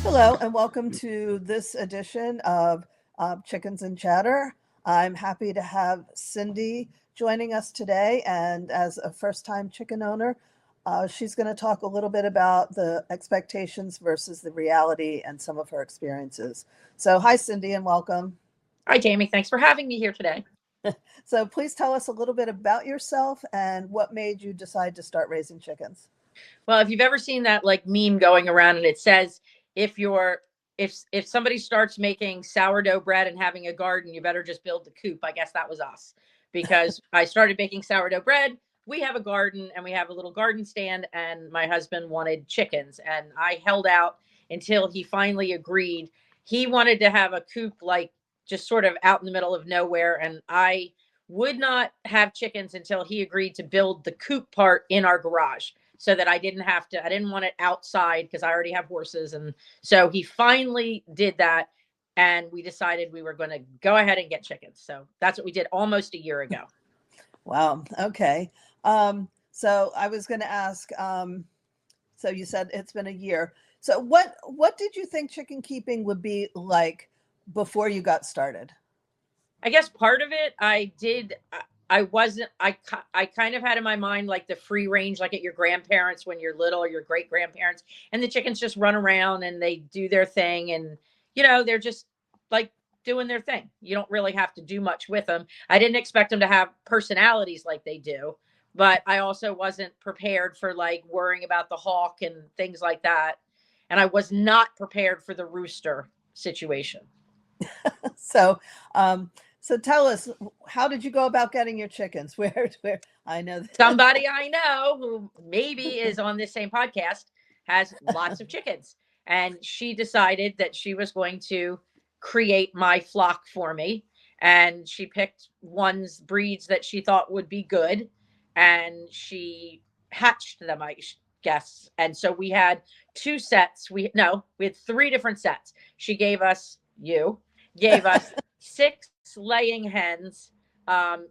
Hello, and welcome to this edition of Chickens and Chatter. I'm happy to have Cindy joining us today. And as a first time chicken owner, she's going to talk a little bit about the expectations versus the reality and some of her experiences. So, hi, Cindy, and welcome. Hi, Jamie. Thanks for having me here today. So, please tell us a little bit about yourself and what made you decide to start raising chickens. Well, if you've ever seen that like meme going around and it says if you're if somebody starts making sourdough bread and having a garden, you better just build the coop. I guess that was us because I started baking sourdough bread. We have a garden and we have a little garden stand, and my husband wanted chickens, and I held out until he finally agreed. He wanted to have a coop like just sort of out in the middle of nowhere, and I would not have chickens until he agreed to build the coop part in our garage so that I didn't have to, I didn't want it outside because I already have horses. And so he finally did that. And we decided we were going to go ahead and get chickens. So that's what we did almost a year ago. Wow. Okay. So I was going to ask. So you said it's been a year. So what did you think chicken keeping would be like before you got started? I guess part of it, I wasn't, I kind of had in my mind like the free range, like at your grandparents when you're little or your great grandparents, and the chickens just run around and they do their thing. And, they're just like doing their thing. You don't really have to do much with them. I didn't expect them to have personalities like they do, but I also wasn't prepared for like worrying about the hawk and things like that. And I was not prepared for the rooster situation. So, um, so tell us, how did you go about getting your chickens? Where I know that. Somebody I know who maybe is on this same podcast has lots of chickens. And she decided that she was going to create my flock for me. And she picked one's breeds that she thought would be good. And she hatched them, I guess. And so we had two sets. We had three different sets. She gave us, gave us six laying hens,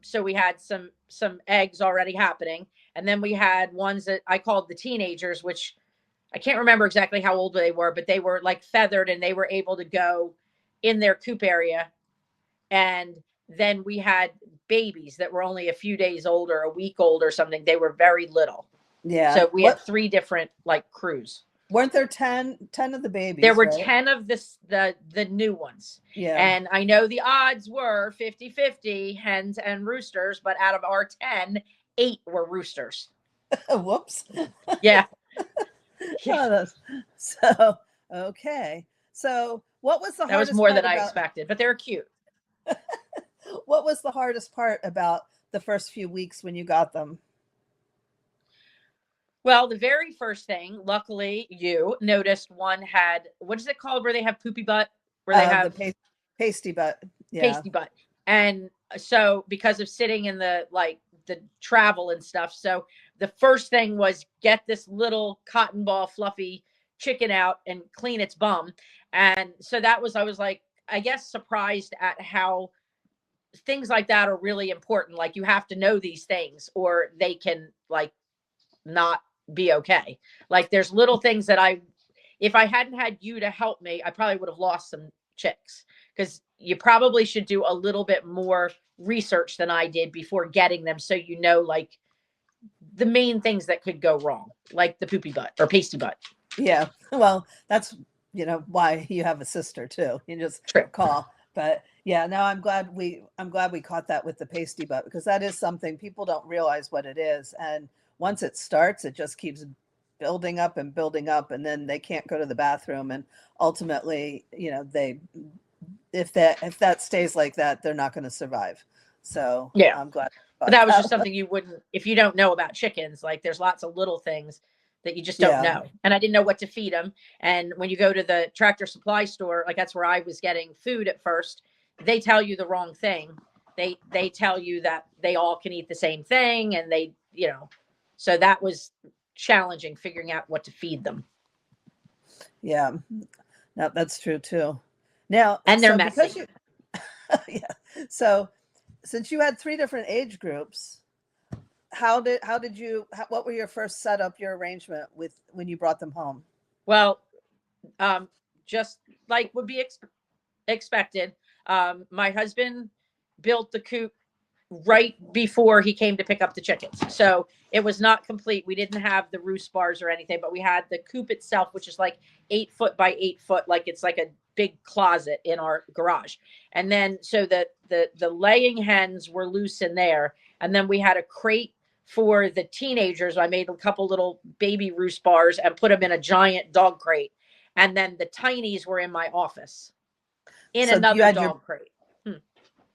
so we had some eggs already happening, and then we had ones that I called the teenagers, which I can't remember exactly how old they were, but they were like feathered and they were able to go in their coop area. And then we had babies that were only a few days old or a week old or something. They were very little. Yeah. So we had three different like crews. Weren't there 10 of the There babies, were right? 10 of the new ones. Yeah. And I know the odds were 50-50 hens and roosters, but out of our 10, 8 were roosters. Whoops. Yeah. Yeah. Oh, so okay. So what was the That was hardest more part than I about expected, but they're cute. what was the hardest part about the first few weeks when you got them? Well, the very first thing, luckily, you noticed one had, what is it called where they have poopy butt? Where they The have pasty butt. Yeah. pasty butt. And so because of sitting in the travel and stuff, so the first thing was get this little cotton ball fluffy chicken out and clean its bum. And so that was, I was like, I guess surprised at how things like that are really important. Like you have to know these things or they can like not be okay. Like there's little things that if I hadn't had you to help me, I probably would have lost some chicks, because you probably should do a little bit more research than I did before getting them. So, like the main things that could go wrong, like the poopy butt or pasty butt. Yeah. Well, that's why you have a sister too. You just True. call. But yeah, no, I'm glad we caught that with the pasty butt, because that is something people don't realize what it is. And once it starts, it just keeps building up and building up, and then they can't go to the bathroom, and ultimately, they if that stays like that, they're not going to survive. So Yeah. I'm glad. But that was just something you wouldn't, if you don't know about chickens, like there's lots of little things that you just don't know. And I didn't know what to feed them. And when you go to the Tractor Supply store, like that's where I was getting food at first, they tell you the wrong thing. They tell you that they all can eat the same thing, and so that was challenging figuring out what to feed them. Yeah, no, that's true too. Now, and they're so messy. because you, yeah, so since you had three different age groups, what were your first setup, your arrangement with when you brought them home? Well, just like would be expected. My husband built the coop right before he came to pick up the chickens. So it was not complete. We didn't have the roost bars or anything, but we had the coop itself, which is like 8 foot by 8 foot. Like it's like a big closet in our garage. And then, so the laying hens were loose in there. And then we had a crate for the teenagers. I made a couple little baby roost bars and put them in a giant dog crate. And then the tinies were in my office in So you another had dog crate.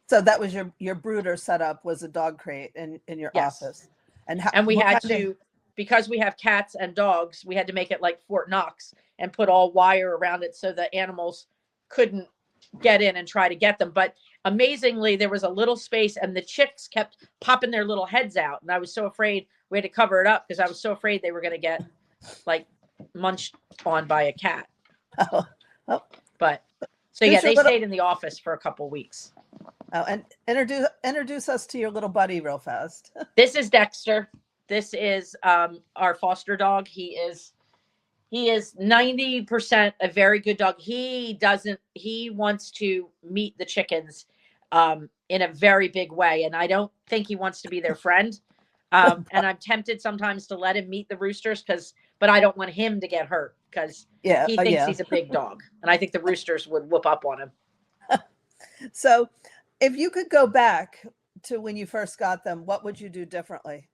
so that was your brooder setup, was a dog crate in your Yes. office. And how, And we what had kind of- to, because we have cats and dogs, we had to make it like Fort Knox and put all wire around it so the animals couldn't get in and try to get them. But amazingly, there was a little space and the chicks kept popping their little heads out. And I was so afraid we had to cover it up because I was so afraid they were going to get like munched on by a cat. oh, oh, But so Who's yeah, your they little- stayed in the office for a couple weeks. oh, and introduce us to your little buddy real fast. This is Dexter. This is our foster dog. He is 90% a very good dog. He wants to meet the chickens in a very big way. And I don't think he wants to be their friend. And I'm tempted sometimes to let him meet the roosters but I don't want him to get hurt because Yeah, he thinks yeah. he's a big dog. And I think the roosters would whoop up on him. So if you could go back to when you first got them, what would you do differently?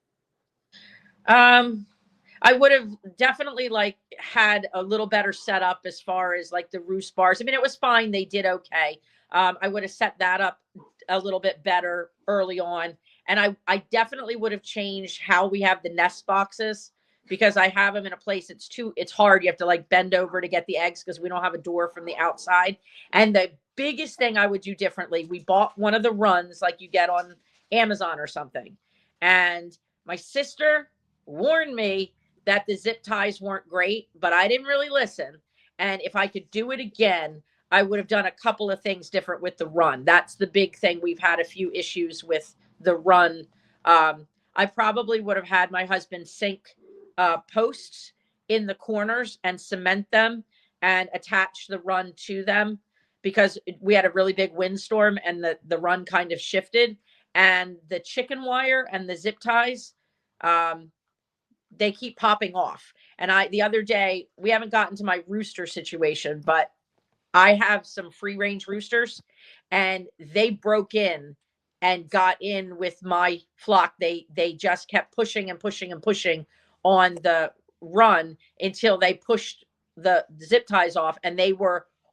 I would have definitely like had a little better setup as far as like the roost bars. I mean, it was fine. They did okay. I would have set that up a little bit better early on. And I definitely would have changed how we have the nest boxes because I have them in a place it's hard. You have to like bend over to get the eggs because we don't have a door from the outside. And the biggest thing I would do differently, we bought one of the runs like you get on Amazon or something. And my sister warned me that the zip ties weren't great, but I didn't really listen. And if I could do it again, I would have done a couple of things different with the run. That's the big thing. We've had a few issues with the run. I probably would have had my husband sink posts in the corners and cement them and attach the run to them because we had a really big windstorm and the run kind of shifted. And the chicken wire and the zip ties, they keep popping off. And the other day, we haven't gotten to my rooster situation, but I have some free range roosters and they broke in and got in with my flock. They just kept pushing and pushing and pushing on the run until they pushed the zip ties off. And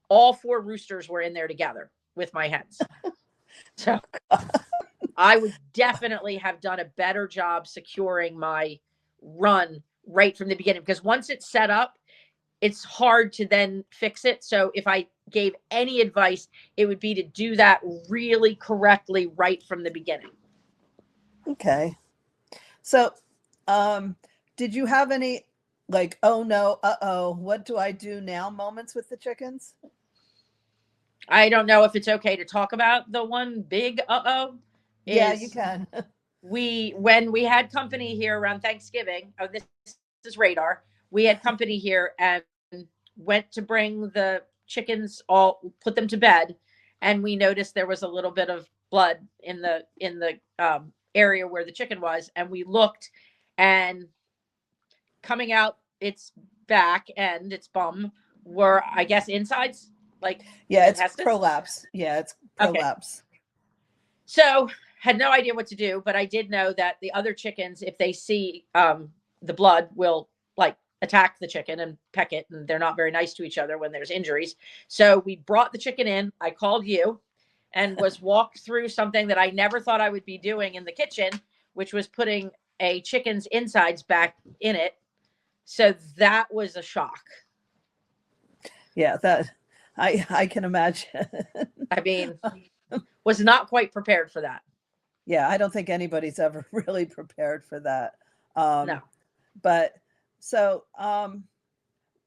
all 4 roosters were in there together with my hens. So I would definitely have done a better job securing my run right from the beginning because once it's set up, it's hard to then fix it. So if I gave any advice, it would be to do that really correctly right from the beginning. Okay. So, did you have any like, oh no, what do I do now moments with the chickens? I don't know if it's okay to talk about the one big Yeah, you can. When we had company here around Thanksgiving, this is Radar. We had company here and went to bring the chickens, put them to bed, and we noticed there was a little bit of blood in the area where the chicken was, and we looked, and coming out its back and its bum were, I guess, insides, like Yeah, it's intestines? prolapse. Yeah, it's prolapse. Okay. So had no idea what to do, but I did know that the other chickens, if they see the blood, will like attack the chicken and peck it, and they're not very nice to each other when there's injuries. So we brought the chicken in. I called you and was walked through something that I never thought I would be doing in the kitchen, which was putting a chicken's insides back in it. So that was a shock. Yeah, that I can imagine. I mean, was not quite prepared for that. Yeah, I don't think anybody's ever really prepared for that. No. But so,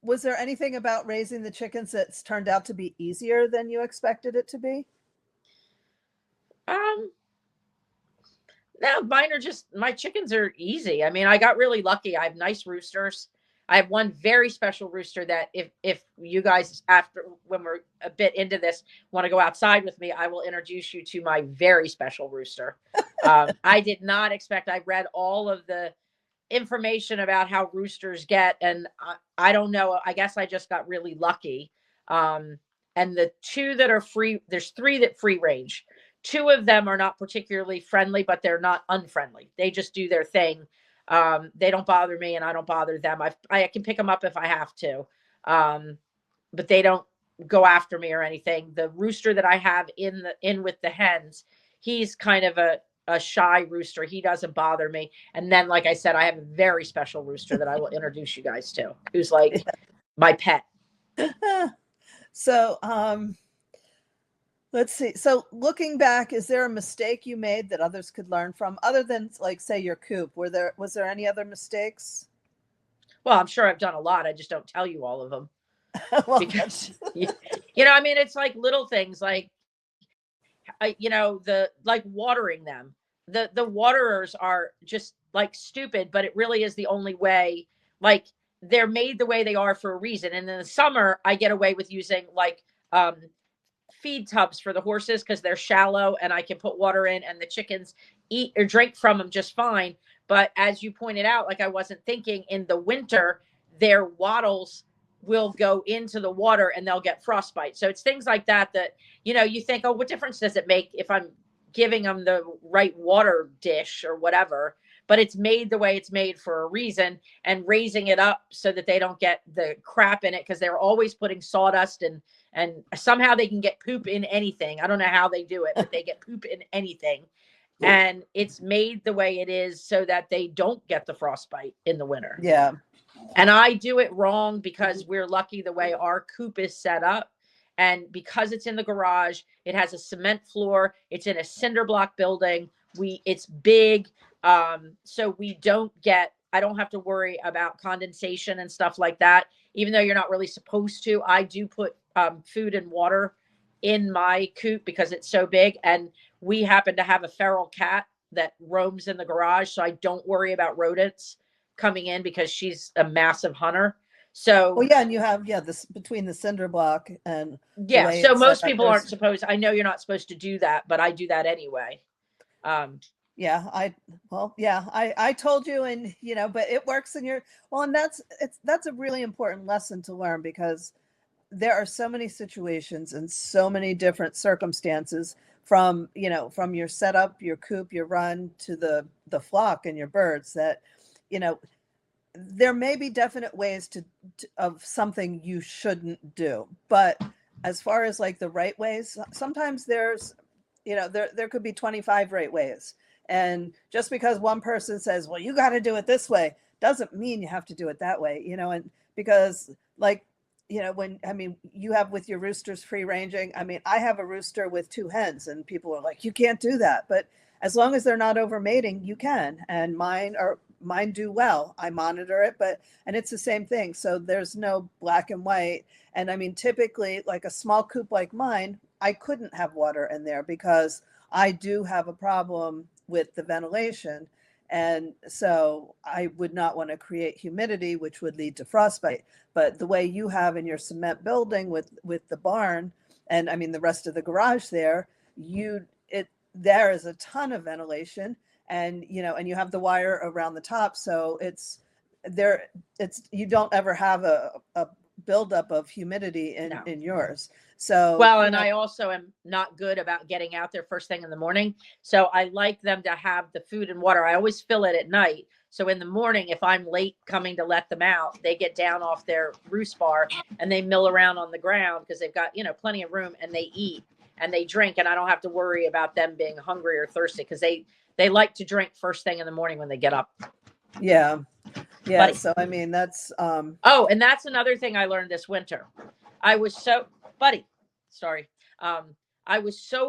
was there anything about raising the chickens that's turned out to be easier than you expected it to be? No, mine are my chickens are easy. I mean, I got really lucky. I have nice roosters. I have one very special rooster that if you guys, after when we're a bit into this, want to go outside with me, I will introduce you to my very special rooster. I did not expect. I read all of the information about how roosters get, and I don't know. I guess I just got really lucky. And the two that are free, there's three that free range. Two of them are not particularly friendly, but they're not unfriendly. They just do their thing. They don't bother me, and I don't bother them. I can pick them up if I have to, but they don't go after me or anything. The rooster that I have in with the hens, he's kind of a shy rooster. He doesn't bother me. And then, like I said, I have a very special rooster that I will introduce you guys to, who's like my pet. So, let's see. So looking back, is there a mistake you made that others could learn from, other than, like, say, your coop? Was there any other mistakes? Well, I'm sure I've done a lot. I just don't tell you all of them. Well, Because I mean, it's like little things like, the like watering them. The waterers are just like stupid, but it really is the only way. Like, they're made the way they are for a reason. And in the summer, I get away with using like feed tubs for the horses because they're shallow and I can put water in and the chickens eat or drink from them just fine. But as you pointed out, like, I wasn't thinking, in the winter, their wattles will go into the water and they'll get frostbite. So it's things like that you think, oh, what difference does it make if I'm giving them the right water dish or whatever? But it's made the way it's made for a reason, and raising it up so that they don't get the crap in it, because they're always putting sawdust and somehow they can get poop in anything. I don't know how they do it, but they get poop in anything. And it's made the way it is so that they don't get the frostbite in the winter. Yeah. And I do it wrong because we're lucky the way our coop is set up. And because it's in the garage, it has a cement floor. It's in a cinder block building. It's big. So I don't have to worry about condensation and stuff like that. Even though you're not really supposed to, I do put food and water in my coop because it's so big. And we happen to have a feral cat that roams in the garage. So I don't worry about rodents coming in because she's a massive hunter. So, well, yeah, and you have, this between the cinder block and yeah. So most people aren't supposed. I know you're not supposed to do that, but I do that anyway. Yeah, I told you, and but it works in your, well, and that's a really important lesson to learn, because there are so many situations and so many different circumstances, from your setup, your coop, your run, to the flock and your birds, that there may be definite ways of something you shouldn't do. But as far as like the right ways, sometimes there's, there could be 25 right ways. And just because one person says, well, you got to do it this way, doesn't mean you have to do it that way, and because, like, when you have with your roosters free ranging, I have a rooster with 2 hens, and people are like, you can't do that. But as long as they're not over mating, you can. And mine do well. I monitor it, and it's the same thing. So there's no black and white. And typically, like a small coop like mine, I couldn't have water in there because I do have a problem with the ventilation. And so I would not want to create humidity, which would lead to frostbite. But the way you have in your cement building with the barn, and the rest of the garage there, there is a ton of ventilation, and you have the wire around the top, so you don't ever have a buildup of humidity in yours. So, well, and I also am not good about getting out there first thing in the morning. So I like them to have the food and water. I always fill it at night. So in the morning, if I'm late coming to let them out, they get down off their roost bar and they mill around on the ground because they've got, plenty of room, and they eat and they drink, and I don't have to worry about them being hungry or thirsty, because they like to drink first thing in the morning when they get up. Yeah. Yeah. Buddy. So, that's, oh, and that's another thing I learned this winter. I was so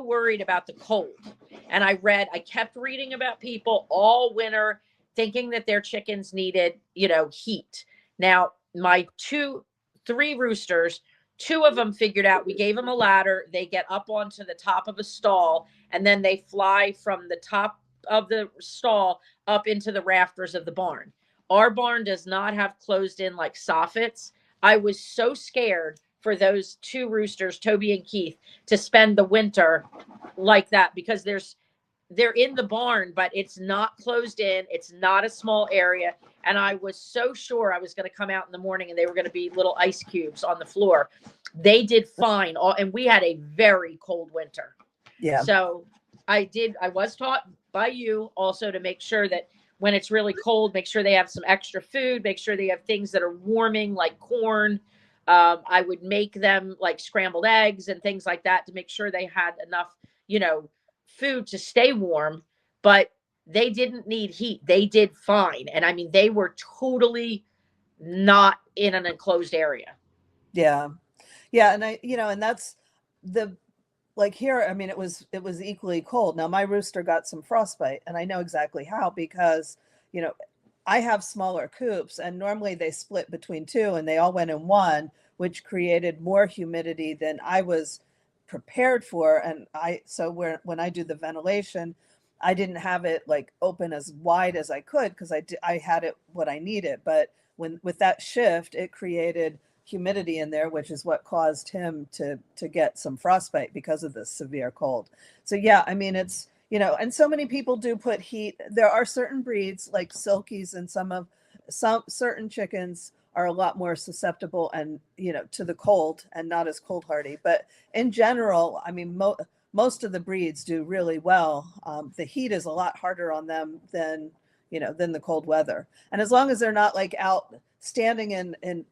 worried about the cold, and I kept reading about people all winter thinking that their chickens needed, heat. Now, my 3 roosters, 2 of them figured out, we gave them a ladder. They get up onto the top of a stall, and then they fly from the top of the stall up into the rafters of the barn. Our barn does not have closed in like soffits. I was so scared for those two roosters, Toby and Keith, to spend the winter like that, because they're in the barn, but it's not closed in. It's not a small area. And I was so sure I was going to come out in the morning and they were going to be little ice cubes on the floor. They did fine. And we had a very cold winter. Yeah. So I was taught by you also to make sure that when it's really cold, make sure they have some extra food, make sure they have things that are warming, like corn. I would make them like scrambled eggs and things like that to make sure they had enough, food to stay warm, but they didn't need heat. They did fine. And I mean, they were totally not in an enclosed area. Yeah. Yeah. And and that's the, like here, I mean, it was equally cold. Now my rooster got some frostbite, and I know exactly how, because, you know, I have smaller coops, and normally they split between two, and they all went in one, which created more humidity than I was prepared for. And when I do the ventilation, I didn't have it like open as wide as I could, because I had it what I needed. But with that shift, it created humidity in there, which is what caused him to get some frostbite because of the severe cold. So yeah, I mean, it's, and so many people do put heat. There are certain breeds like silkies, and some certain chickens are a lot more susceptible and, to the cold and not as cold hardy. But in general, I mean, most of the breeds do really well. The heat is a lot harder on them than the cold weather. And as long as they're not like out standing in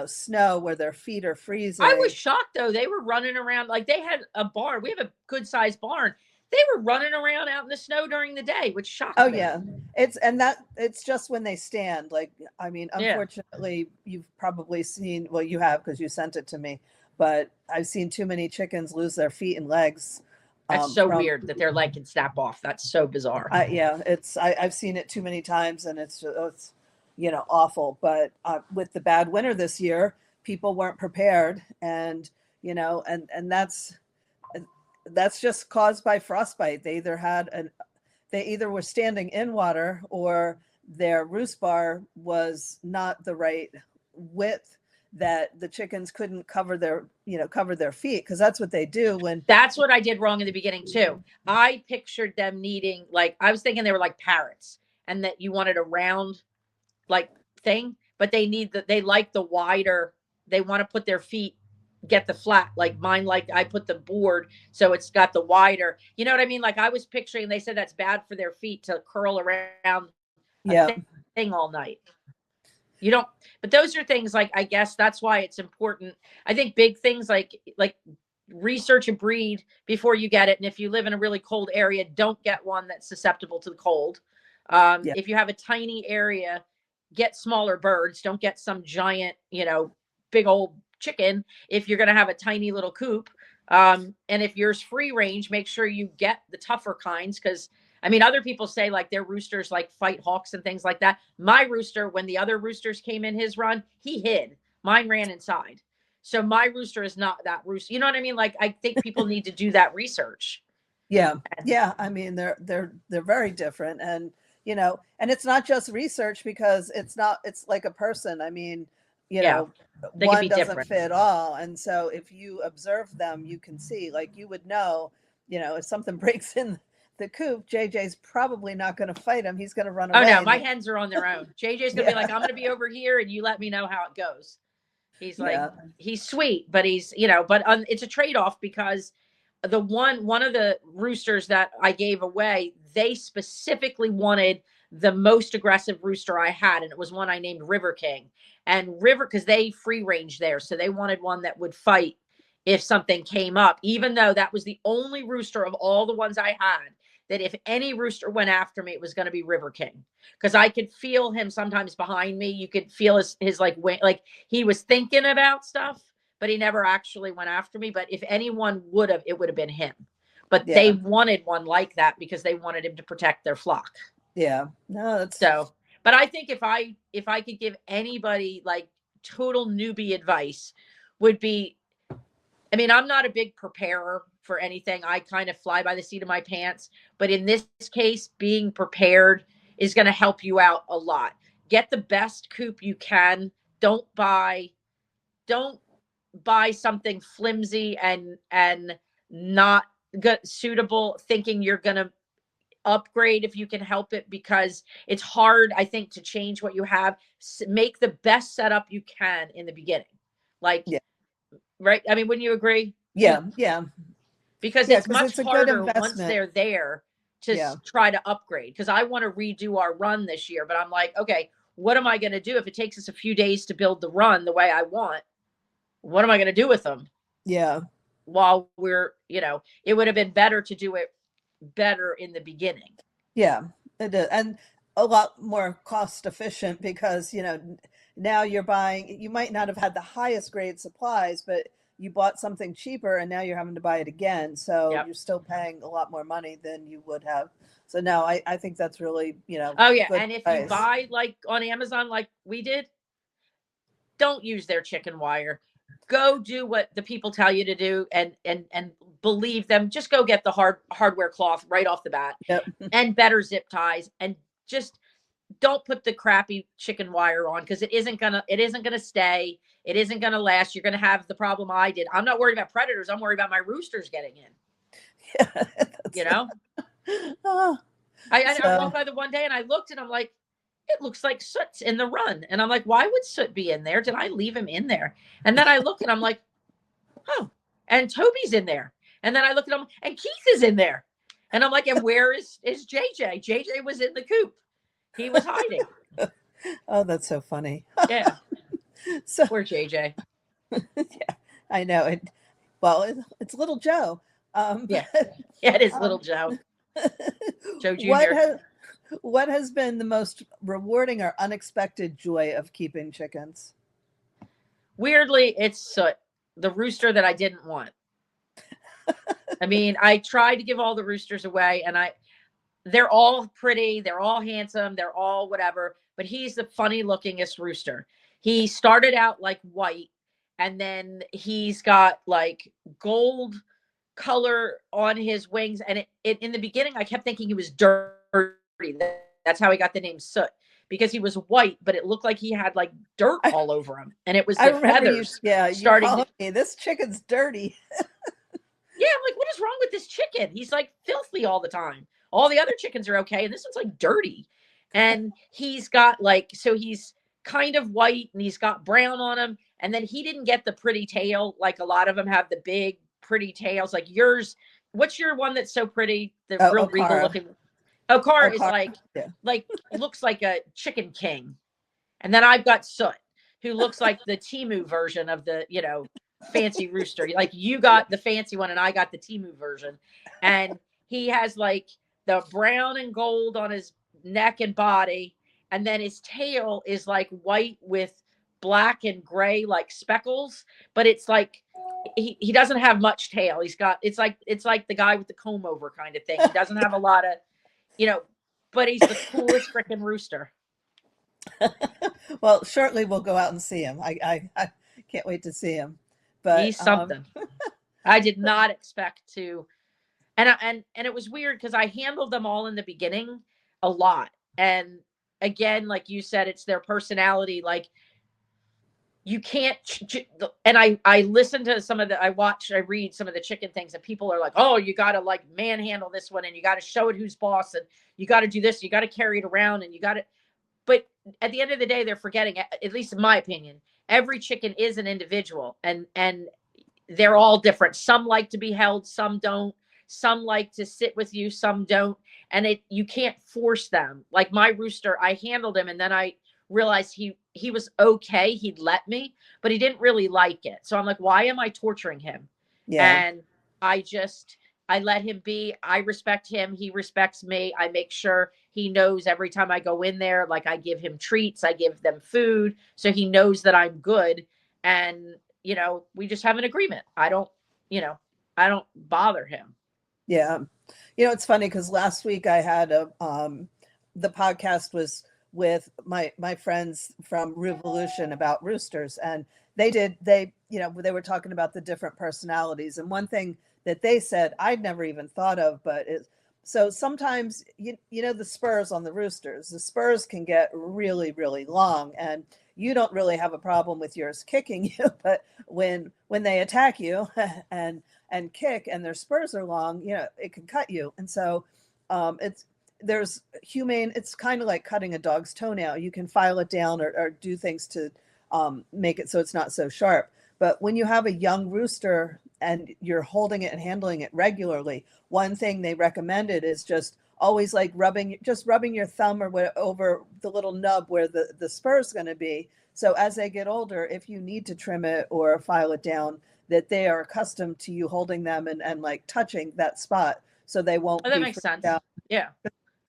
snow where their feet are freezing. I was shocked though. They were running around like they had a barn. We have a good sized barn. They were running around out in the snow during the day, which shocked me. Yeah. It's just when they stand. Like, I mean, unfortunately, you've probably seen, well, you have, because you sent it to me, but I've seen too many chickens lose their feet and legs. That's so weird that their leg can snap off. That's so bizarre. I've seen it too many times, and it's awful. But with the bad winter this year, people weren't prepared, and that's just caused by frostbite. They either were standing in water, or their roost bar was not the right width, that the chickens couldn't cover their feet, because that's what they do when. That's what I did wrong in the beginning too. I pictured them needing, like, I was thinking they were like parrots, and that you wanted a round like thing, but they like the wider. They want to put their feet, get the flat, like mine, like I put the board so it's got the wider, you know what I mean? Like I was picturing, they said that's bad for their feet to curl around thing all night. But those are things like, I guess that's why it's important. I think big things like research a breed before you get it. And if you live in a really cold area, don't get one that's susceptible to the cold. If you have a tiny area, get smaller birds. Don't get some giant, big old chicken if you're going to have a tiny little coop. And if yours free range, make sure you get the tougher kinds, because I mean, other people say like their roosters like fight hawks and things like that. My rooster, when the other roosters came in his run, he hid. Mine ran inside. So my rooster is not that rooster. You know what I mean? Like, I think people need to do that research. Yeah. I mean, they're very different, and and it's not just research, because it's like a person. I mean, one doesn't fit all. And so if you observe them, you can see, like, you would know, if something breaks in the coop, JJ's probably not going to fight him. He's going to run away. Oh no, my hens are on their own. JJ's going to be like, I'm going to be over here and you let me know how it goes. He's like, he's sweet, but he's, it's a trade-off, because one of the roosters that I gave away, they specifically wanted the most aggressive rooster I had. And it was one I named River King. And because they free range there. So they wanted one that would fight if something came up, even though that was the only rooster of all the ones I had that if any rooster went after me, it was going to be River King, because I could feel him sometimes behind me. You could feel his like he was thinking about stuff, but he never actually went after me. But if anyone would have, it would have been him. But they wanted one like that because they wanted him to protect their flock. Yeah, no, that's so. But I think if I could give anybody like total newbie advice, would be, I mean, I'm not a big preparer for anything. I kind of fly by the seat of my pants. But in this case, being prepared is going to help you out a lot. get the best coop you can. Don't buy something flimsy and not good, suitable, thinking you're going to upgrade if you can help it, because it's hard, I think, to change what you have. Make the best setup you can in the beginning. Like, Yeah. right? I mean, wouldn't you agree? Yeah. Yeah. Because Yeah. it's Because much it's a good harder once investment. they're there to Yeah. try to upgrade. Because I want to redo our run this year, but I'm like, okay, what am I going to do if it takes us a few days to build the run the way I want? What am I going to do with them? Yeah. While we're, it would have been better to do it better in the beginning. Yeah. It is. And a lot more cost efficient because, now you're buying, you might not have had the highest grade supplies, but you bought something cheaper and now you're having to buy it again. So Yep. you're still paying a lot more money than you would have. So no, I think that's really, Oh yeah. good And if you advice. buy like on Amazon, like we did, don't use their chicken wire. Go do what the people tell you to do, and believe them. Just go get the hardware cloth right off the bat, Yep. and better zip ties, and just don't put the crappy chicken wire on, because it isn't gonna stay. It isn't gonna last. You're gonna have the problem I did. I'm not worried about predators. I'm worried about my roosters getting in. Yeah. You know, Oh, I so walked by the one day and I looked and I'm like, it looks like Soot's in the run. And I'm like, why would Soot be in there? Did I leave him in there? And then I look and I'm like, oh, and Toby's in there. And then I look at him and Keith is in there. And I'm like, and where is JJ? JJ was in the coop. He was hiding. oh, that's so funny. Yeah. So Poor JJ. yeah, I know it. Well, it's little Joe. Yeah. Yeah, it is little Joe. Joe Jr. What has been the most rewarding or unexpected joy of keeping chickens? Weirdly, it's Soot, the rooster that I didn't want. I mean, I tried to give all the roosters away, and they're all pretty, they're all handsome, they're all whatever, but he's the funny lookingest rooster. He started out like white, and then he's got like gold color on his wings. And it in the beginning, I kept thinking he was dirty. That's how he got the name Soot, because he was white, but it looked like he had like dirt all over him, and it was the feathers. You me, this chicken's dirty. Yeah, I'm like, what is wrong with this chicken? He's like filthy all the time. All the other chickens are okay, and this one's like dirty. And he's got like, so he's kind of white and he's got brown on him. And then he didn't get the pretty tail. Like a lot of them have the big pretty tails. Like yours, what's your one that's so pretty? The real Okara. regal looking. Okara is like looks like a chicken king. And then I've got Soot, who looks like the Temu version of the, fancy rooster. Like you got the fancy one and I got the Temu version. And he has like the brown and gold on his neck and body. And then his tail is like white with black and gray, like speckles. But it's like, he doesn't have much tail. It's like the guy with the comb over kind of thing. He doesn't have a lot of, but he's the coolest freaking rooster. Well, shortly we'll go out and see him. I can't wait to see him. But he's something. I did not expect to. And it was weird because I handled them all in the beginning a lot. And again, like you said, it's their personality. Like you can't, and I listen to I read some of the chicken things, and people are like, oh, you got to like manhandle this one, and you got to show it who's boss, and you got to do this, you got to carry it around, and you got to, but at the end of the day, they're forgetting, at least in my opinion, every chicken is an individual, and they're all different. Some like to be held, some don't. Some like to sit with you, some don't. And you can't force them. Like my rooster, I handled him, and then I realized he was okay. He'd let me, but he didn't really like it. So I'm like, why am I torturing him? Yeah. And I let him be. I respect him. He respects me. I make sure he knows every time I go in there, like I give him treats, I give them food. So he knows that I'm good. And, we just have an agreement. I don't bother him. Yeah. It's funny because last week I had the podcast was with my friends from Revolution about roosters, and they were talking about the different personalities. And one thing that they said I'd never even thought of, but So sometimes you know the spurs on the roosters. The spurs can get really really long, and you don't really have a problem with yours kicking you, but when they attack you and kick and their spurs are long, you know, it can cut you. And so it's there's humane. It's kind of like cutting a dog's toenail. You can file it down or do things to make it so it's not so sharp. But when you have a young rooster and you're holding it and handling it regularly, one thing they recommended is just always like rubbing your thumb or over the little nub where the spur is going to be. So as they get older, if you need to trim it or file it down, that they are accustomed to you holding them and like touching that spot, so they won't Oh, that be makes freaked sense. out. Yeah.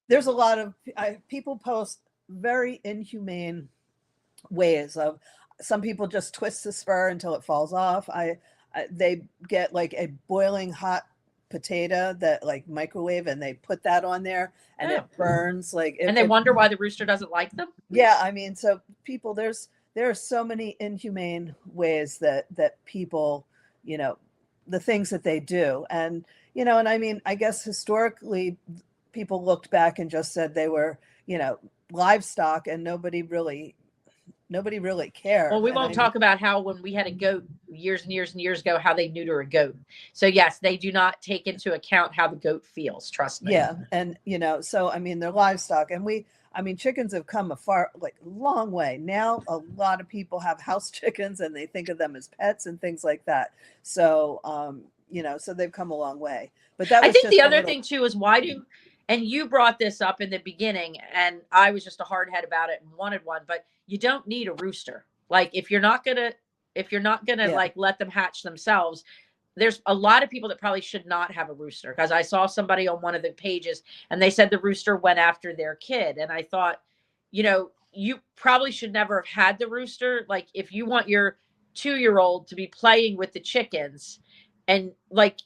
There's a lot of people post very inhumane ways of, some people just twist the spur until it falls off. They get like a boiling hot potato that like microwave and they put that on there and Oh. it burns like And they wonder why the rooster doesn't like them. Yeah, I mean, so people, there are so many inhumane ways that people, you know, the things that they do. And you know, and I mean, I guess historically people looked back and just said they were, you know, livestock, and nobody really cared. Well, we And won't talk about how when we had a goat years and years and years ago, how they neuter a goat. So yes, they do not take into account how the goat feels. Trust me. Yeah, and you know, so I mean, they're livestock, and I mean, chickens have come a far, like, long way. Now, a lot of people have house chickens, and they think of them as pets and things like that. So, you know, so they've come a long way. But that I was think just the a other little, thing too is why do, and you brought this up in the beginning, and I was just a hard head about it and wanted one, but you don't need a rooster. Like if you're not gonna yeah, like let them hatch themselves, there's a lot of people that probably should not have a rooster, because I saw somebody on one of the pages and they said the rooster went after their kid. And I thought, you know, you probably should never have had the rooster. Like if you want your 2-year old to be playing with the chickens, and like,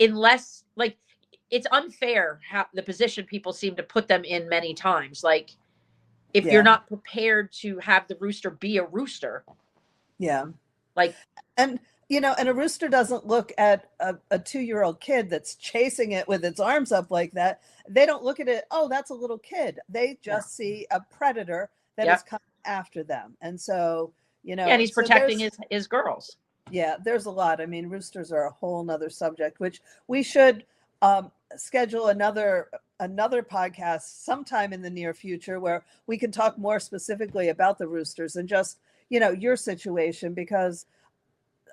unless like, it's unfair how the position people seem to put them in many times. Like if you're yeah, not prepared to have the rooster be a rooster, yeah. like, And you know, and a rooster doesn't look at a 2-year-old kid that's chasing it with its arms up like that. They don't look at it, oh, that's a little kid. They yeah, just see a predator that yeah, is coming after them. And so, you yeah, and know, he's so protecting there's, his girls. yeah, there's a lot. I mean, roosters are a whole nother subject, which we should schedule another podcast sometime in the near future where we can talk more specifically about the roosters and just, you know, your situation, because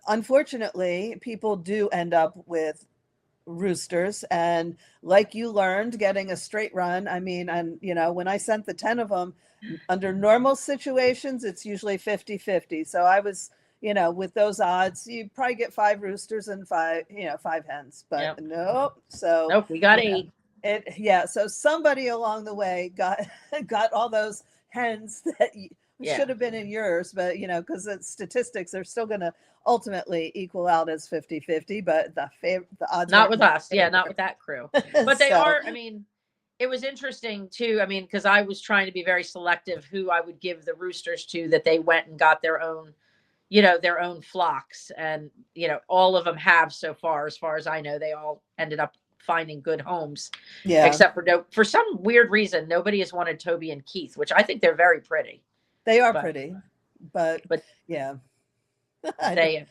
unfortunately people do end up with roosters, and like you learned, getting a straight run, I mean, and you know, when I sent the 10 of them, under normal situations it's usually 50-50. So I was, you know, with those odds you probably get 5 roosters and 5 hens, but Yeah. nope. So Nope, we got yeah, 8. yeah, so somebody along the way got got all those hens that Yeah. should have been in yours, but you know, because the statistics are still going to ultimately equal out as 50-50, but the odds Not weren't with in your us. Yeah, not favor. with that crew. But they So are, I mean, it was interesting too. I mean, because I was trying to be very selective who I would give the roosters to, that they went and got their own, you know, their own flocks. And, you know, all of them have so far as I know, they all ended up finding good homes, yeah, except for for some weird reason, nobody has wanted Toby and Keith, which I think they're very pretty. they are But, pretty, but but yeah. they,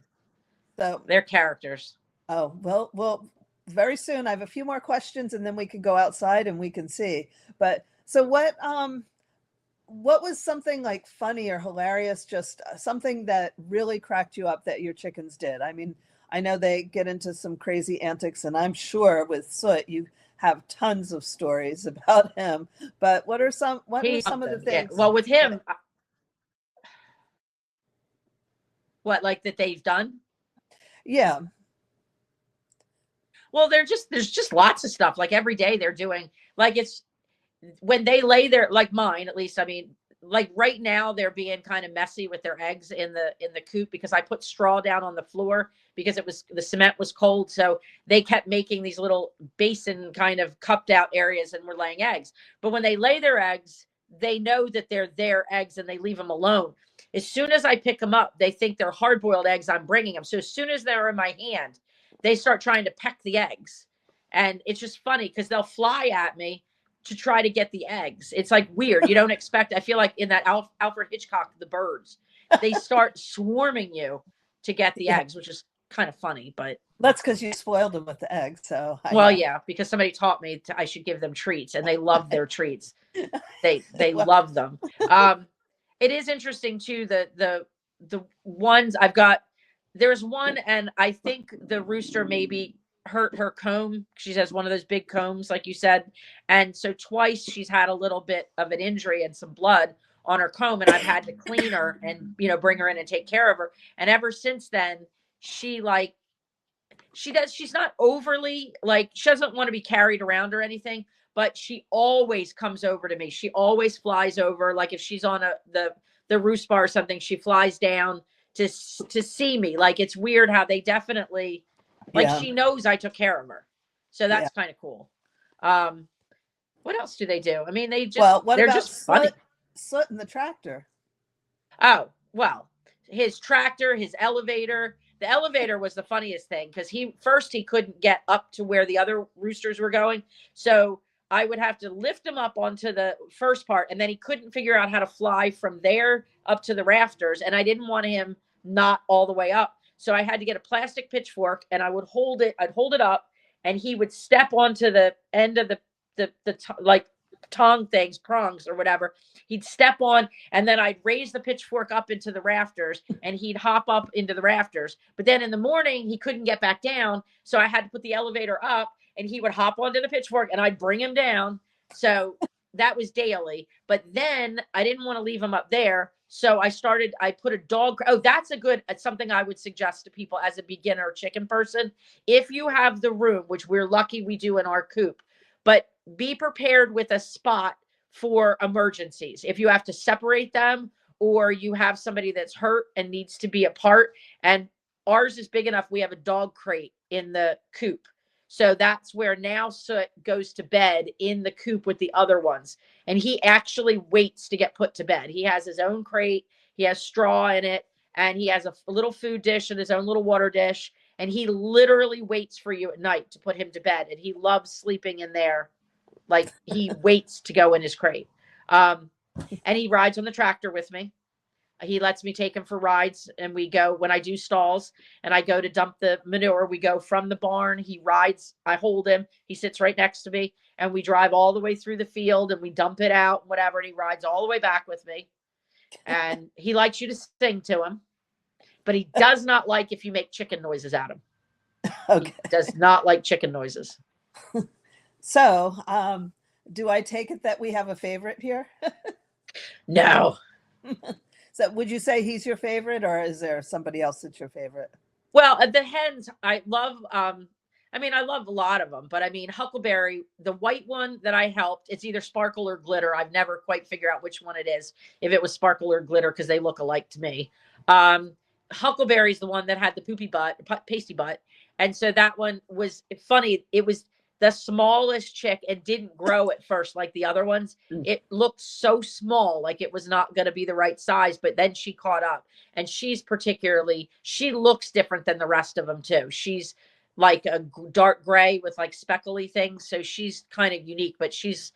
So, they're characters. oh, well, very soon I have a few more questions and then we can go outside and we can see. But so what was something like funny or hilarious, just something that really cracked you up that your chickens did? I mean, I know they get into some crazy antics, and I'm sure with Soot, you have tons of stories about him. But what were He some of the something. Yeah. things Well, with that, him, what, like that they've done? yeah, Well, there's just lots of stuff. Like every day they're doing, like, it's when they lay their, like mine at least, I mean, like right now they're being kind of messy with their eggs in the coop, because I put straw down on the floor because the cement was cold. So they kept making these little basin kind of cupped out areas and were laying eggs. But when they lay their eggs, they know that they're their eggs and they leave them alone. As soon as I pick them up, they think they're hard-boiled eggs I'm bringing them. So as soon as they're in my hand, they start trying to peck the eggs. And it's just funny because they'll fly at me to try to get the eggs. It's like weird. You don't expect. I feel like in that Alfred Hitchcock, The Birds, they start swarming you to get the Yeah. eggs, which is kind of funny. But That's because you spoiled them with the eggs. So I well, know. yeah, because somebody taught me I should give them treats, and they love their treats. They Well, love them. It is interesting too. The ones I've got. There's one, and I think the rooster maybe hurt her comb. She has one of those big combs, like you said, and so twice she's had a little bit of an injury and some blood on her comb, and I've had to clean her and bring her in and take care of her. And ever since then, she like she's not overly like she doesn't want to be carried around or anything, but she always comes over to me. She always flies over, like if she's on the roost bar or something, she flies down to see me. Like it's weird how they definitely like yeah. she knows I took care of her. So Yeah. that's kind of cool. um what else do they do? I mean, Well, what they're about just funny. Soot in the tractor? Oh, well, his tractor, his elevator. The elevator was the funniest thing because he couldn't get up to where the other roosters were going. So I would have to lift him up onto the first part, and then he couldn't figure out how to fly from there up to the rafters. And I didn't want him not all the way up. So I had to get a plastic pitchfork and I'd hold it up, and he would step onto the end of like tongue things, prongs or whatever. He'd step on, and then I'd raise the pitchfork up into the rafters, and he'd hop up into the rafters. But then in the morning, he couldn't get back down. So I had to put the elevator up, and he would hop onto the pitchfork, and I'd bring him down. So that was daily. But then I didn't want to leave him up there. So I put a dog. Oh, that's something I would suggest to people as a beginner chicken person. If you have the room, which we're lucky we do in our coop, but be prepared with a spot for emergencies. If you have to separate them, or you have somebody that's hurt and needs to be apart. And ours is big enough. We have a dog crate in the coop. So that's where now Soot goes to bed, in the coop with the other ones. And he actually waits to get put to bed. He has his own crate. He has straw in it, and he has a little food dish and his own little water dish. And he literally waits for you at night to put him to bed. And he loves sleeping in there. Like he waits to go in his crate. And he rides on the tractor with me. He lets me take him for rides, and we go when I do stalls and I go to dump the manure. We go from the barn. He rides. I hold him. He sits right next to me, and we drive all the way through the field, and we dump it out, whatever. And he rides all the way back with me. And he likes you to sing to him, but he does not like if you make chicken noises at him. Okay. He does not like chicken noises. So, do I take it that we have a favorite here? No. So, would you say he's your favorite, or is there somebody else that's your favorite? Well, the hens, I love. I love a lot of them, but I mean, Huckleberry, the white one that I helped, it's either sparkle or glitter. I've never quite figured out which one it is. If it was sparkle or glitter, because they look alike to me. Huckleberry's the one that had the poopy butt, pasty butt, and so that one was funny. It was the smallest chick and didn't grow at first like the other ones. It looked so small, like it was not going to be the right size, but then she caught up. And she looks different than the rest of them too. She's like a dark gray with like speckly things, so she's kind of unique, but she's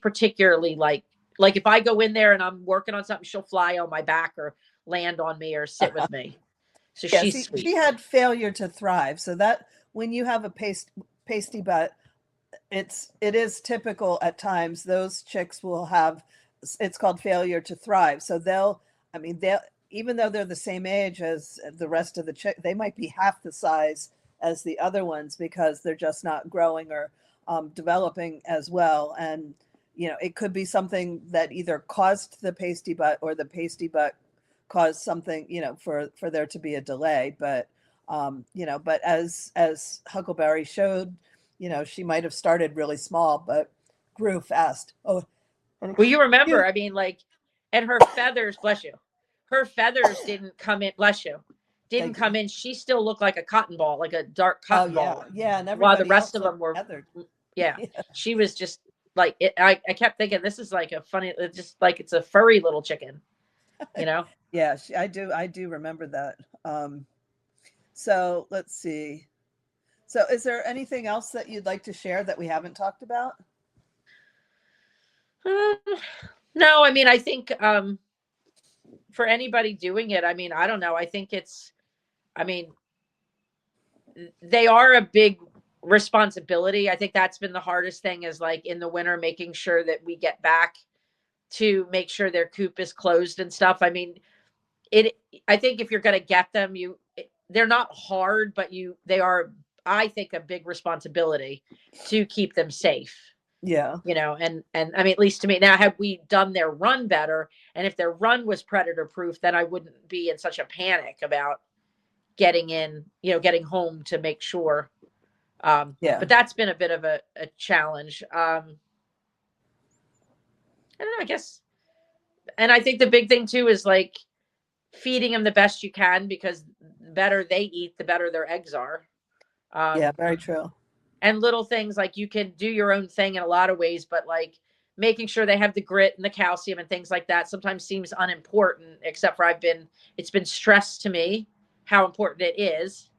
particularly like if I go in there and I'm working on something, she'll fly on my back or land on me or sit with me. So Yeah, she's sweet. she had failure to thrive. So that when you have a pasty butt, it is typical at times. Those chicks will have, it's called failure to thrive. So they'll even though they're the same age as the rest of the chick, they might be half the size as the other ones because they're just not growing or developing as well. And it could be something that either caused the pasty butt or the pasty butt caused something, for there to be a delay. But but as Huckleberry showed, she might have started really small but grew fast. Oh, Well, you remember, I mean, like, and her feathers, bless you, her feathers didn't come in, bless you, didn't come in. She still looked like a cotton ball, like a dark cotton ball. Yeah, and While the everybody rest else of them were, feathered. yeah, she was just like, I kept thinking, this is like a funny, just like it's a furry little chicken, Yeah, I do remember that. So let's see. So is there anything else that you'd like to share that we haven't talked about? Um, no, I mean, I think for anybody doing it, I mean, I don't know. I think I mean, they are a big responsibility. I think that's been the hardest thing is like in the winter, making sure that we get back to make sure their coop is closed and stuff. I mean, I think if you're going to get them, they're not hard, but they are, I think, a big responsibility to keep them safe. Yeah. And I mean, at least to me now, had we done their run better, and if their run was predator proof, then I wouldn't be in such a panic about getting home to make sure. Yeah. But that's been a bit of a challenge. I don't know, I guess. And I think the big thing too is like feeding them the best you can, because the better they eat, the better their eggs are. Yeah, very true. And little things like you can do your own thing in a lot of ways, but like making sure they have the grit and the calcium and things like that sometimes seems unimportant, except for it's been stressed to me how important it is.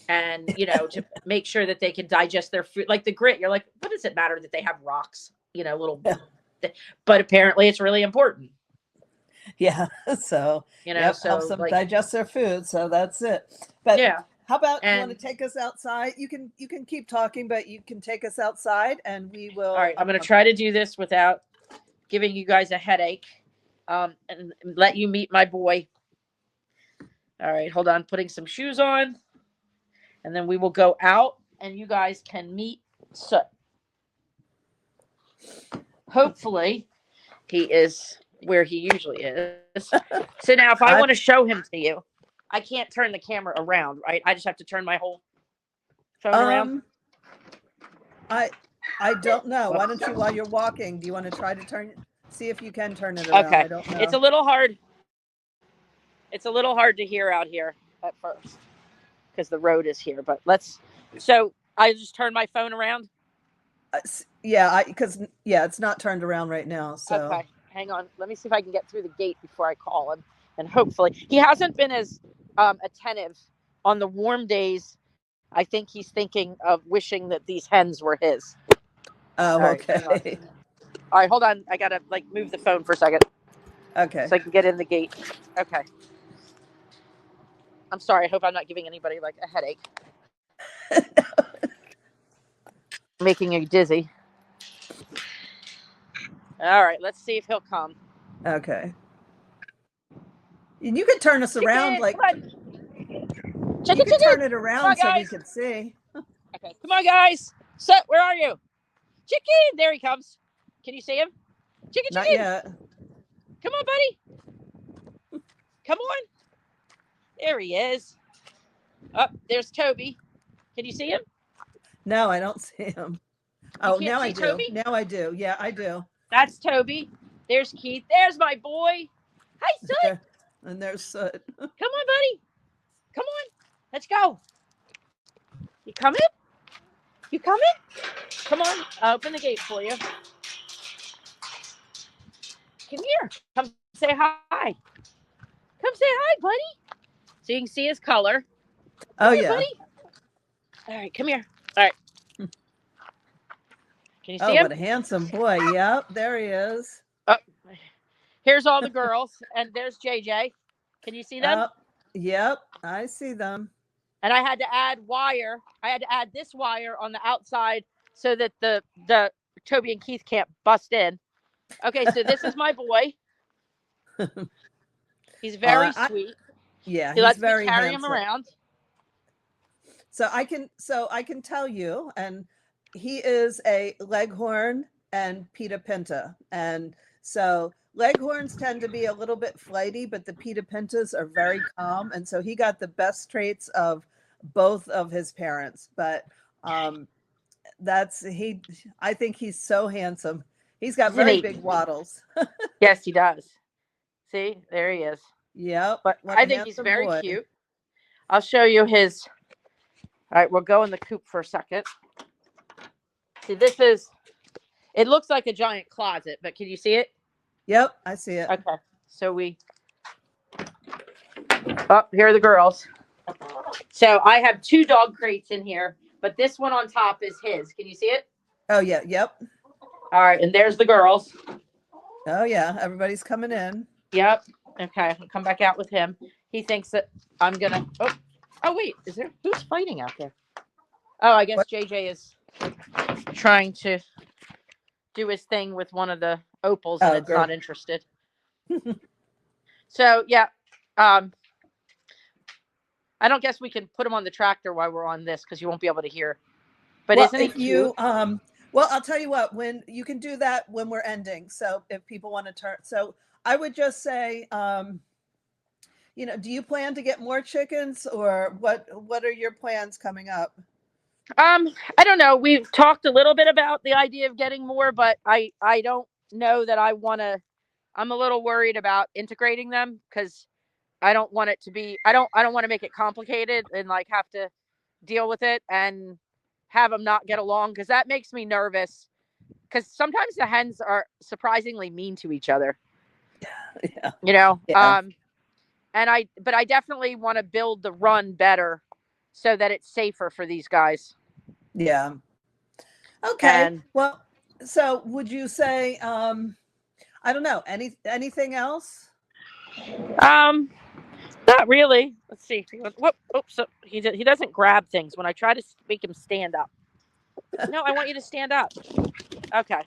And, to make sure that they can digest their food, like the grit, you're like, what does it matter that they have rocks, little, Yeah. but apparently it's really important. Yeah. So, So helps them like, digest their food. So that's it. But yeah. how about you want And to take us outside? You can keep talking, but you can take us outside and we will. all right, I'm going to try to do this without giving you guys a headache, and let you meet my boy. All right, hold on, putting some shoes on, and then we will go out and you guys can meet Soot. Hopefully he is where he usually is. So now if I want to show him to you, I can't turn the camera around, right? I just have to turn my whole phone around. I don't know. Why don't you, while you're walking, do you want to try to see if you can turn it around? Okay. I don't know. It's a little hard. It's a little hard to hear out here at first because the road is here, but so I just turn my phone around. Yeah, because it's not turned around right now. So okay, hang on. Let me see if I can get through the gate before I call him, and hopefully he hasn't been as attentive on the warm days. I think he's thinking of wishing that these hens were his. Oh, right, okay. All right, hold on. I gotta move the phone for a second. Okay. So I can get in the gate. Okay. I'm sorry. I hope I'm not giving anybody a headache. Making you dizzy. All right, let's see if he'll come. Okay. And you can turn us around, like Chicken, you can turn it around so we can see. Okay, come on, guys. So, where are you? Chicken, there he comes. Can you see him? Chicken. Not yet. Come on, buddy. Come on. There he is. Oh, there's Toby. Can you see him? No, I don't see him. Oh, now I do. Toby? Now I do. Yeah, I do. That's Toby. There's Keith. There's my boy. Hi, Soot. And there's Soot. Come on, buddy. Come on. Let's go. You coming? You coming? Come on. I'll open the gate for you. Come here. Come say hi. Come say hi, buddy. So you can see his color. Come here, buddy. All right, come here. All right. Can you see him? What a handsome boy. Yep, there he is. Oh, here's all the girls, and there's JJ. Can you see them? Yep, I see them. And I had to add wire. I had to add this wire on the outside so that the Toby and Keith can't bust in. Okay, so this is my boy. He's very sweet. He lets very me carry handsome. him around. So I can tell you, and he is a Leghorn and Pita Pinta, and so Leghorns tend to be a little bit flighty, but the Pita Pintas are very calm, and so he got the best traits of both of his parents. But I think he's so handsome. He's got very big waddles. Yes, he does. See, there he is. Yep. But I think he's very cute. I'll show you his. All right, we'll go in the coop for a second. See, it looks like a giant closet, but can you see it? Yep, I see it. Okay, so here are the girls. So I have 2 dog crates in here, but this one on top is his. Can you see it? Oh yeah, yep. All right, and there's the girls. Oh yeah, everybody's coming in. Yep. Okay, I'll come back out with him. He thinks that I'm gonna. Oh wait, is there who's fighting out there? Oh, I guess What? JJ is trying to do his thing with one of the opals, and Oh, it's girl. not interested. So yeah, um, I don't guess we can put him on the tractor while we're on this because you won't be able to hear. But Well, isn't he if cute? you well, I'll tell you what, when you can do that when we're ending. So if people want to turn, so I would just say, do you plan to get more chickens, or what are your plans coming up? I don't know. We've talked a little bit about the idea of getting more, but I don't know that I want to. I'm a little worried about integrating them because I don't want it to be. I don't want to make it complicated and like have to deal with it and have them not get along because that makes me nervous. Because sometimes the hens are surprisingly mean to each other. Yeah. You know. Yeah. But I definitely want to build the run better so that it's safer for these guys. Yeah. Okay. And Well, so would you say, I don't know, anything else? um, not really. Let's see. Whoop, oops. So he doesn't grab things when I try to make him stand up. No, I want you to stand up. Okay.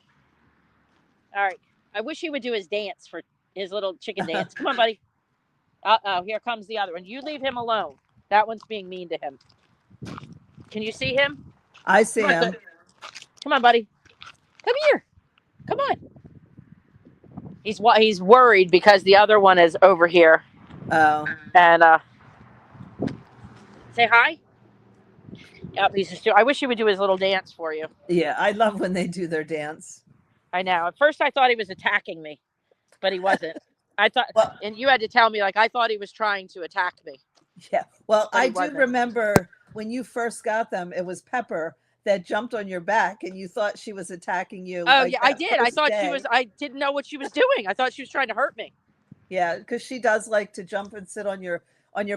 All right. I wish he would do his dance for his little chicken dance. Come on, buddy. Uh-oh, here comes the other one. You leave him alone. That one's being mean to him. Can you see him? I see Come on, him. come on, buddy. Come here. Come on. He's worried because the other one is over here. Oh, And say hi. Yep, he's just. I wish he would do his little dance for you. yeah. I love when they do their dance. I know. At first, I thought he was attacking me, but he wasn't. I thought, Well, and you had to tell me, like, I thought he was trying to attack me, yeah. Well, but I he do wasn't. remember when you first got them, it was Pepper that jumped on your back and you thought she was attacking you Oh like yeah, I that did. I first thought she day. was. I didn't know what she was doing. I thought she was trying to hurt me. Yeah, because she does like to jump and sit on your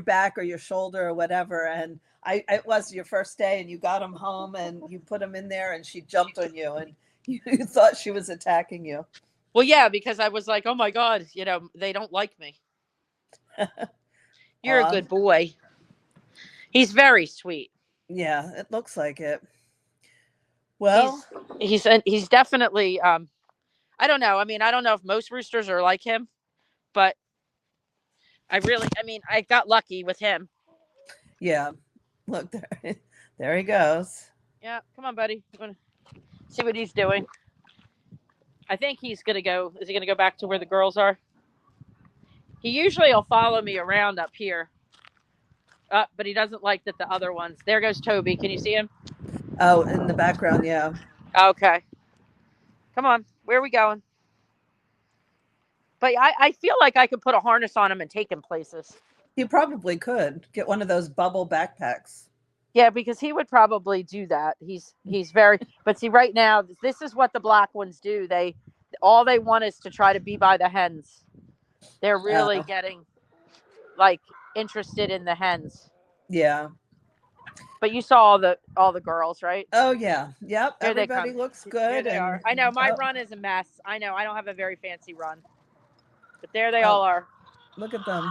back or your shoulder or whatever. And it was your first day and you got them home and you put them in there and she jumped on you and you thought she was attacking you. Well, yeah, because I was like, oh my god, they don't like me. You're a Aw, good boy. He's very sweet. yeah, it looks like it. Well, He's he's definitely. I don't know. I mean, I don't know if most roosters are like him, but I mean, I got lucky with him. yeah, look there, there he goes. Yeah, come on, buddy. You want to see what he's doing? I think he's gonna go. Is he gonna go back to where the girls are? He usually will follow me around up here, but he doesn't like that the other ones. There goes Toby. Can you see him? Oh, in the background, yeah. Okay. Come on. Where are we going? But I feel like I could put a harness on him and take him places. You probably could get one of those bubble backpacks. Yeah, because he would probably do that. He's very. But see, right now, this is what the black ones do. All they want is to try to be by the hens. They're really Oh, getting like interested in the hens. yeah. But you saw all the girls, right? Oh, yeah. Yep. Here they Everybody come. looks There good. they are. And I know my oh, run is a mess. I know I don't have a very fancy run, but there they oh, all are. look at them.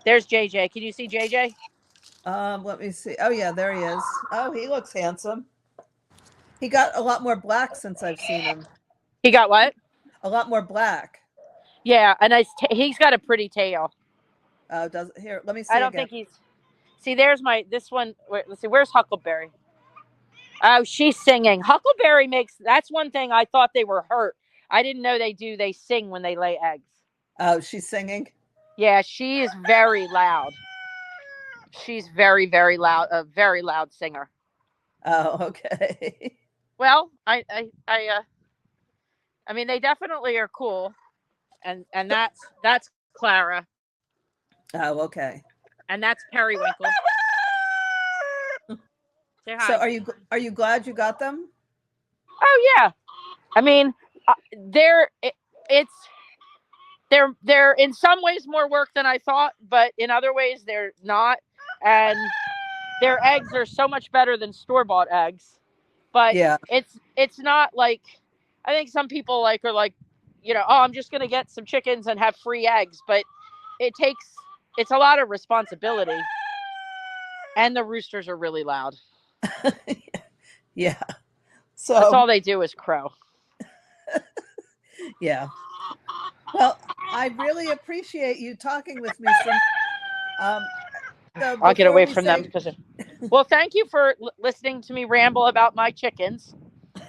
There's JJ. Can you see JJ? Let me see. Oh, yeah, there he is. Oh, he looks handsome. He got a lot more black since I've seen him. He got what? A lot more black. Yeah, a nice. He's got a pretty tail. Oh, does here? Let me I see don't again. think he's. See, there's this one. Let's see. Where's Huckleberry? Oh, she's singing. Huckleberry makes. That's one thing I thought they were hurt. I didn't know they do. They sing when they lay eggs. Oh, she's singing. Yeah, she is very loud. She's very, very loud. A very loud singer. Oh, okay. Well, I mean, they definitely are cool, and that's Clara, Oh, okay. and that's Periwinkle. Say So hi. are you glad you got them? Oh yeah. I mean, it's they're in some ways more work than I thought, but in other ways they're not. And their eggs are so much better than store-bought eggs. But Yeah. it's not like, I think some people like are like, you know, oh, I'm just going to get some chickens and have free eggs, but it's a lot of responsibility, and the roosters are really loud. Yeah. That's So all they do is crow. yeah. Well, I really appreciate you talking with me. So I'll get before away we from them say, because well, thank you for listening to me ramble about my chickens.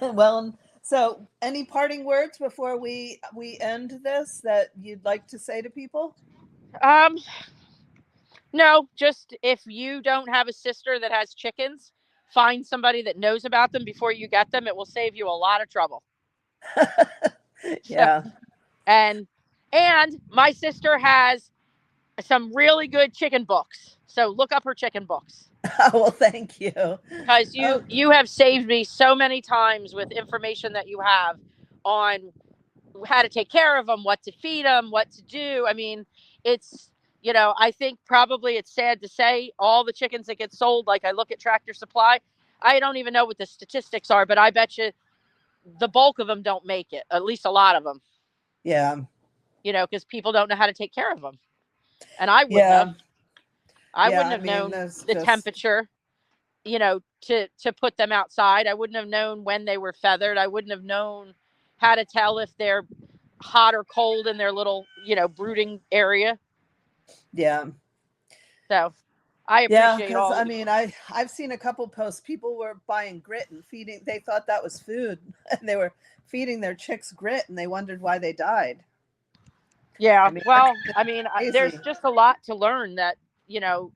well, so any parting words before we end this that you'd like to say to people? Um, no, just if you don't have a sister that has chickens, find somebody that knows about them before you get them. It will save you a lot of trouble. So, Yeah. and my sister has some really good chicken books. So look up her chicken books. Oh, well, thank you. Because Oh, you have saved me so many times with information that you have on how to take care of them, what to feed them, what to do. I mean, it's, you know, I think probably it's sad to say all the chickens that get sold, like I look at Tractor Supply, I don't even know what the statistics are, but I bet you the bulk of them don't make it, at least a lot of them, yeah. you know, because people don't know how to take care of them. And I wouldn't Yeah. have. I Yeah. wouldn't I have mean, known there's the just, temperature, you know, to put them outside. I wouldn't have known when they were feathered. I wouldn't have known how to tell if they're hot or cold in their little, you know, brooding area. yeah. So I Yeah, appreciate because all I of you. mean, I've seen a couple posts. People were buying grit and feeding. They thought that was food, and they were feeding their chicks grit, and they wondered why they died. Yeah. I mean, Well, that's I mean, there's crazy. just a lot to learn that, you know,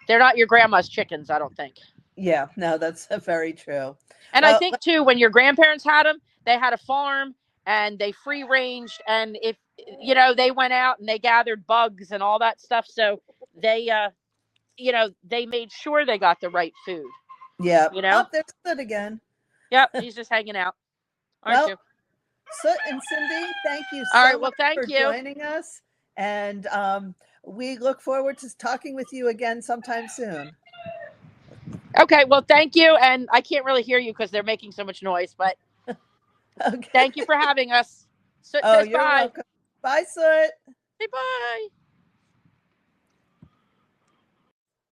they're not your grandma's chickens, I don't think. Yeah, no, that's very true. And I Well, think too, when your grandparents had them, they had a farm and they free ranged. And if, you know, they went out and they gathered bugs and all that stuff. So they, you know, they made sure they got the right food, yeah. you Oh, know? there's Soot again. Yep. He's just hanging out. Aren't Well, you? Soot and Cindy, thank you All so right. much Well, thank for you. joining us, and we look forward to talking with you again sometime soon. Okay. Well, thank you. And I can't really hear you because they're making so much noise, but Okay. thank you for having us. Soot Oh, says you're bye. welcome. Bye, Soot. Say bye.